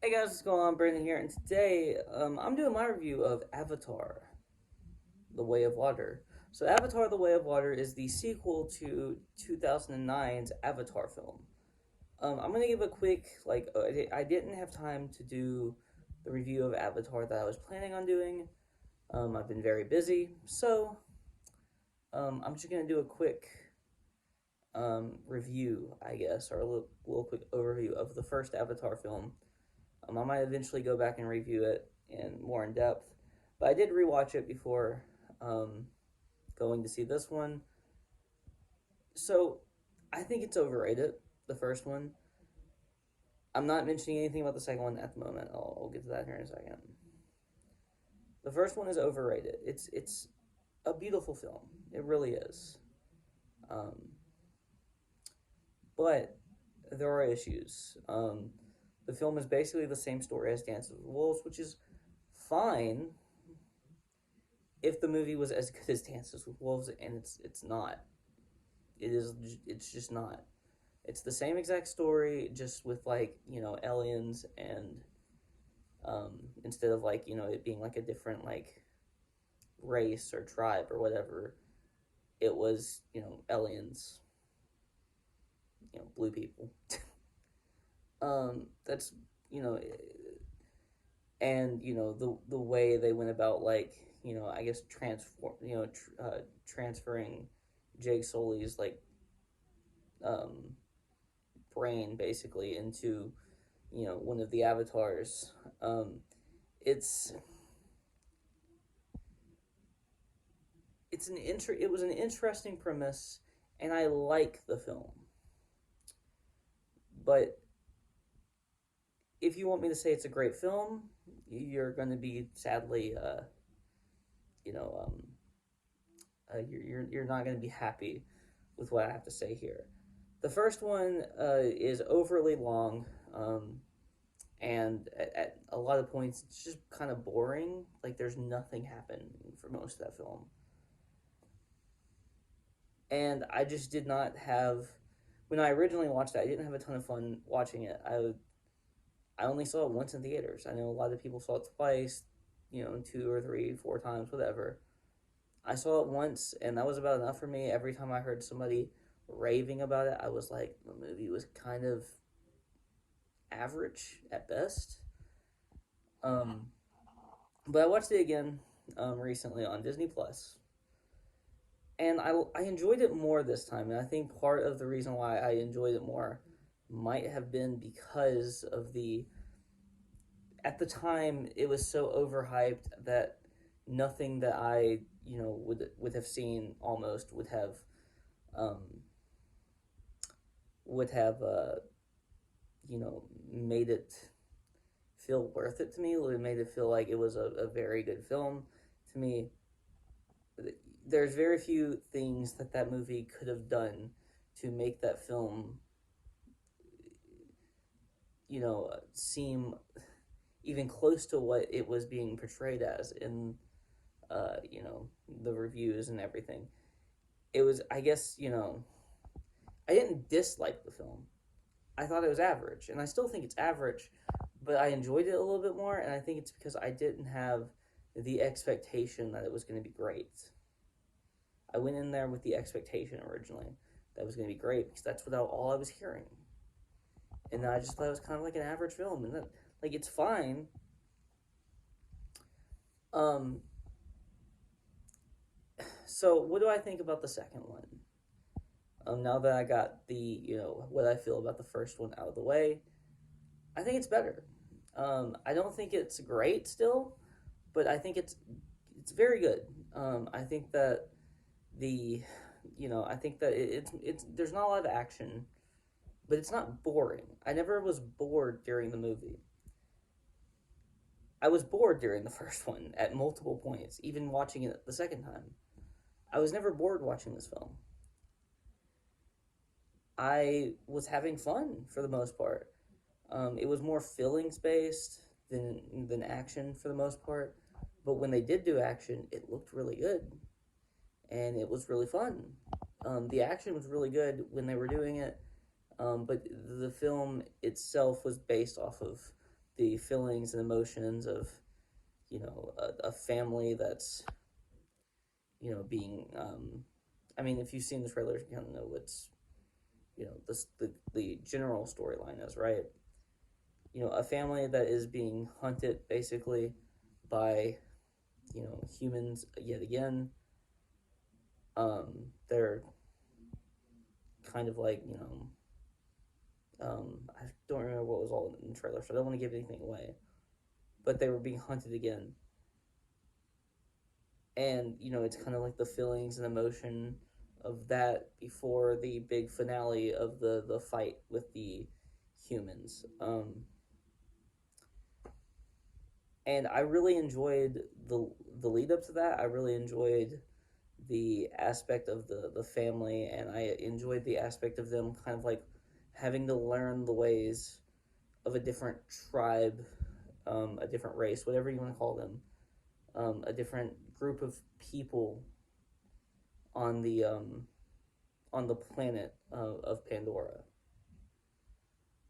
Hey guys, what's going on? Brandon here, and today I'm doing my review of Avatar: The Way of Water. So, Avatar: The Way of Water is the sequel to 2009's Avatar film. I'm gonna give a quick I didn't have time to do the review of Avatar that I was planning on doing. I've been very busy, so I'm just gonna do a quick review, I guess, or a little quick overview of the first Avatar film. I might eventually go back and review it in more in depth, but I did rewatch it before um, going to see this one. So I think it's overrated. The first one. I'm not mentioning anything about the second one at the moment. I'll get to that here in a second. The first one is overrated. It's a beautiful film. It really is. Um, but there are issues. The film is basically the same story as Dances with Wolves, which is fine if the movie was as good as Dances with Wolves, and it's not. It is. It's just not. It's the same exact story, just with aliens and instead of it being like a different race or tribe or whatever. It was aliens, blue people. That's you know, and the way they went about I guess transferring Jake Sully's um, brain basically into one of the avatars. Um, it's it was an interesting premise, and I like the film. But if you want me to say it's a great film, you're going to be sadly, you know, you're not going to be happy with what I have to say here. The first one is overly long, and at a lot of points it's just kind of boring. Like there's nothing happening for most of that film, and I just did not have. When I originally watched it, I didn't have a ton of fun watching it. I only saw it once in theaters. I know a lot of people saw it twice, two or three, four times, whatever. I saw it once, and that was about enough for me. Every time I heard somebody raving about it, I was like, the movie was kind of average at best. Um, but I watched it again recently on Disney Plus, and I enjoyed it more this time. And I think part of the reason why I enjoyed it more might have been because of the at the time it was so overhyped that nothing that I would have seen almost um, would have made it feel worth it to me. It made it feel like it was a very good film to me. There's very few things that movie could have done to make that film seem even close to what it was being portrayed as in the reviews and everything. It was, I guess, I didn't dislike the film. I thought it was average, and I still think it's average, but I enjoyed it a little bit more, and I think it's because I didn't have the expectation that it was going to be great. I went in there with the expectation originally that it was going to be great because that's what all I was hearing, and I just thought it was kind of like an average film, and that it's fine. Um, so what do I think about the second one? Now that I got the what I feel about the first one out of the way, I think it's better. I don't think it's great still, but I think it's very good. I think that the I think that it's there's not a lot of action, but it's not boring. I never was bored during the movie. I was bored during the first one at multiple points, even watching it the second time. I was never bored watching this film. I was having fun for the most part. It was more feelings based than action for the most part. But when they did do action, it looked really good, and it was really fun. The action was really good when they were doing it, but the film itself was based off of the feelings and emotions of a family that's being I mean, if you've seen the trailers, you kind of know what's the general storyline is, right? A family that is being hunted basically by humans yet again. They're kind of like I don't remember what was all in the trailer, so I don't want to give anything away. But they were being hunted again, and it's kind of like the feelings and emotion of that before the big finale of the fight with the humans. And I really enjoyed the lead up to that. I really enjoyed the aspect of the family, and I enjoyed the aspect of them kind of like having to learn the ways of a different tribe, a different race, whatever you want to call them, a different group of people on the planet of Pandora.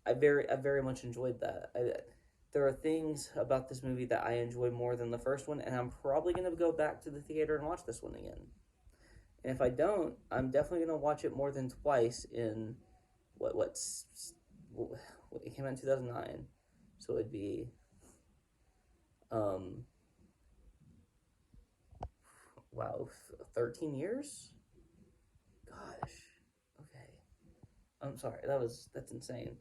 I very much enjoyed that. There are things about this movie that I enjoy more than the first one, and I'm probably gonna go back to the theater and watch this one again. And if I don't, I'm definitely gonna watch it more than twice in what it came out in 2009, so it'd be um wow, 13 years. Gosh, okay. I'm sorry. That's insane.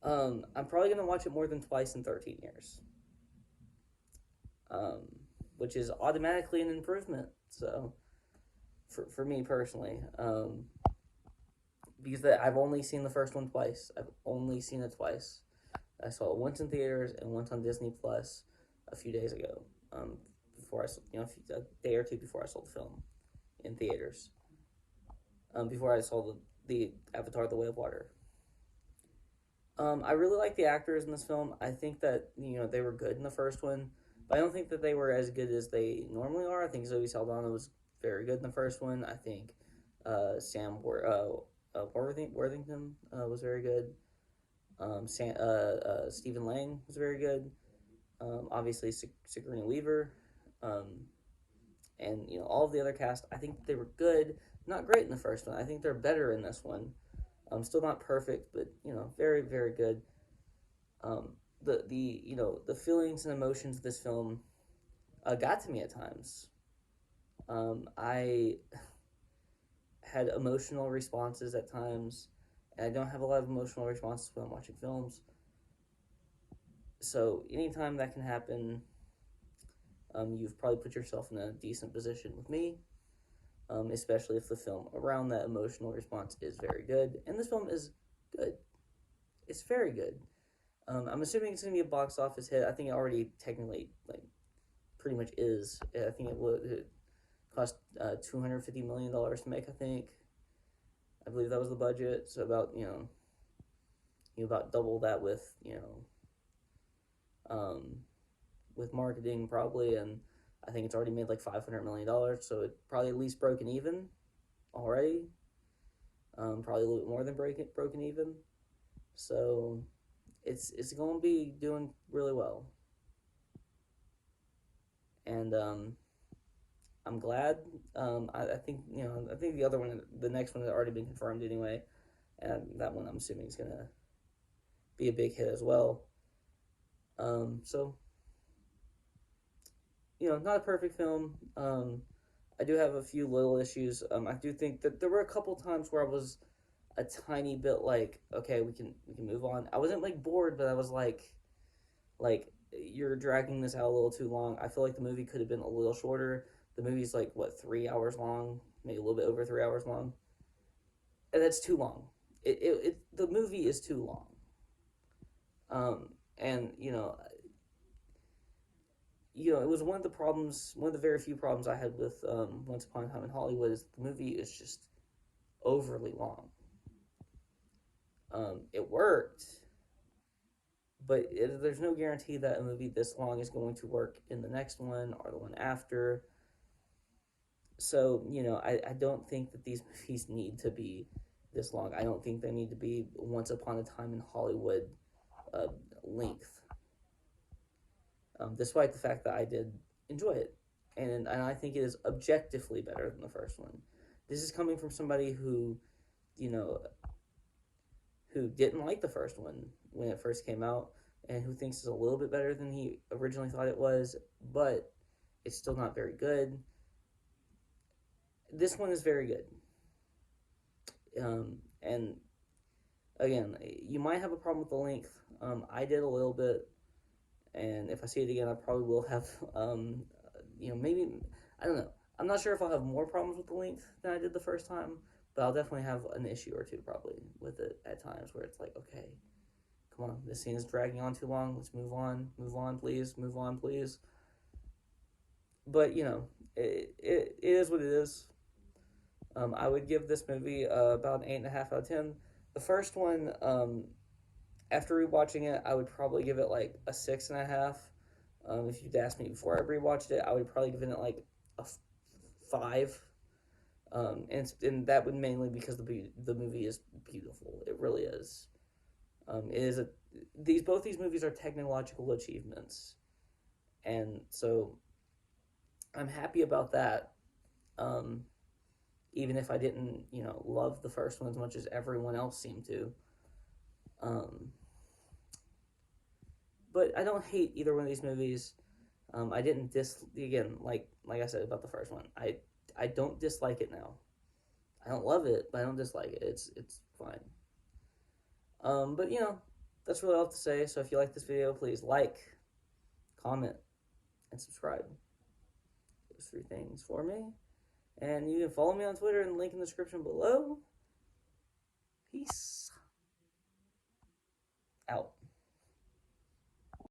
I'm probably gonna watch it more than twice in 13 years. Um, which is automatically an improvement. So, for me personally, because I've only seen the first one twice. I've only seen it twice. I saw it once in theaters and once on Disney Plus a few days ago. Before a day or two before I saw the film in theaters. Before I saw the Avatar: The Way of Water. I really like the actors in this film. I think that they were good in the first one, but I don't think that they were as good as they normally are. I think Zoe Saldana was very good in the first one. I think Worthington was very good. Stephen Lang was very good. Obviously Sigourney Weaver, and all of the other cast. I think they were good, not great in the first one. I think they're better in this one. Still not perfect, but very very good. The feelings and emotions of this film got to me at times. I had emotional responses at times, and I don't have a lot of emotional responses when I'm watching films. So anytime that can happen, you've probably put yourself in a decent position with me, especially if the film around that emotional response is very good. And this film is good. It's very good. I'm assuming it's going to be a box office hit. I think it already technically pretty much is. I think it cost $250 million to make. I believe that was the budget. So about you about double that with marketing probably, and I think it's already made like $500 million. So it probably at least broken even already. Probably a little bit more than broken even. So it's going to be doing really well, and I'm glad. I think I think the next one had already been confirmed anyway, and that one I'm assuming is gonna be a big hit as well. So not a perfect film. I do have a few little issues. I do think that there were a couple times where I was a tiny bit like, okay, we can move on. I wasn't like bored, but I was like you're dragging this out a little too long. I feel like the movie could have been a little shorter. The movie's like 3 hours long, maybe a little bit over 3 hours long, and that's too long. The movie is too long. And it was one of the problems, one of the very few problems I had with Once Upon a Time in Hollywood is the movie is just overly long. It worked, but there's no guarantee that a movie this long is going to work in the next one or the one after. So, I don't think that these movies need to be this long. I don't think they need to be Once Upon a Time in Hollywood length. despite the fact that I did enjoy it, and I think it is objectively better than the first one. This is coming from somebody who, you know, who didn't like the first one when it first came out, and who thinks it's a little bit better than he originally thought it was, but it's still not very good. This one is very good. And again, you might have a problem with the length. I did a little bit, and if I see it again, I probably will have, maybe, I don't know. I'm not sure if I'll have more problems with the length than I did the first time, but I'll definitely have an issue or two probably with it at times where it's like, okay, come on, this scene is dragging on too long. Let's move on, please, move on, please. But it is what it is. I would give this movie about an 8.5 out of 10. The first one, after rewatching it, I would probably give it like a 6.5. If you'd asked me before I rewatched it, I would probably give it like a 5. And that would mainly because the movie is beautiful. It really is. It is both these movies are technological achievements, and so I'm happy about that. Even if I didn't, love the first one as much as everyone else seemed to. But I don't hate either one of these movies. I didn't again, like I said about the first one. I don't dislike it now. I don't love it, but I don't dislike it. It's fine. But that's really all I have to say. So if you like this video, please like, comment, and subscribe. Those 3 things for me. And you can follow me on Twitter and link in the description below. Peace out.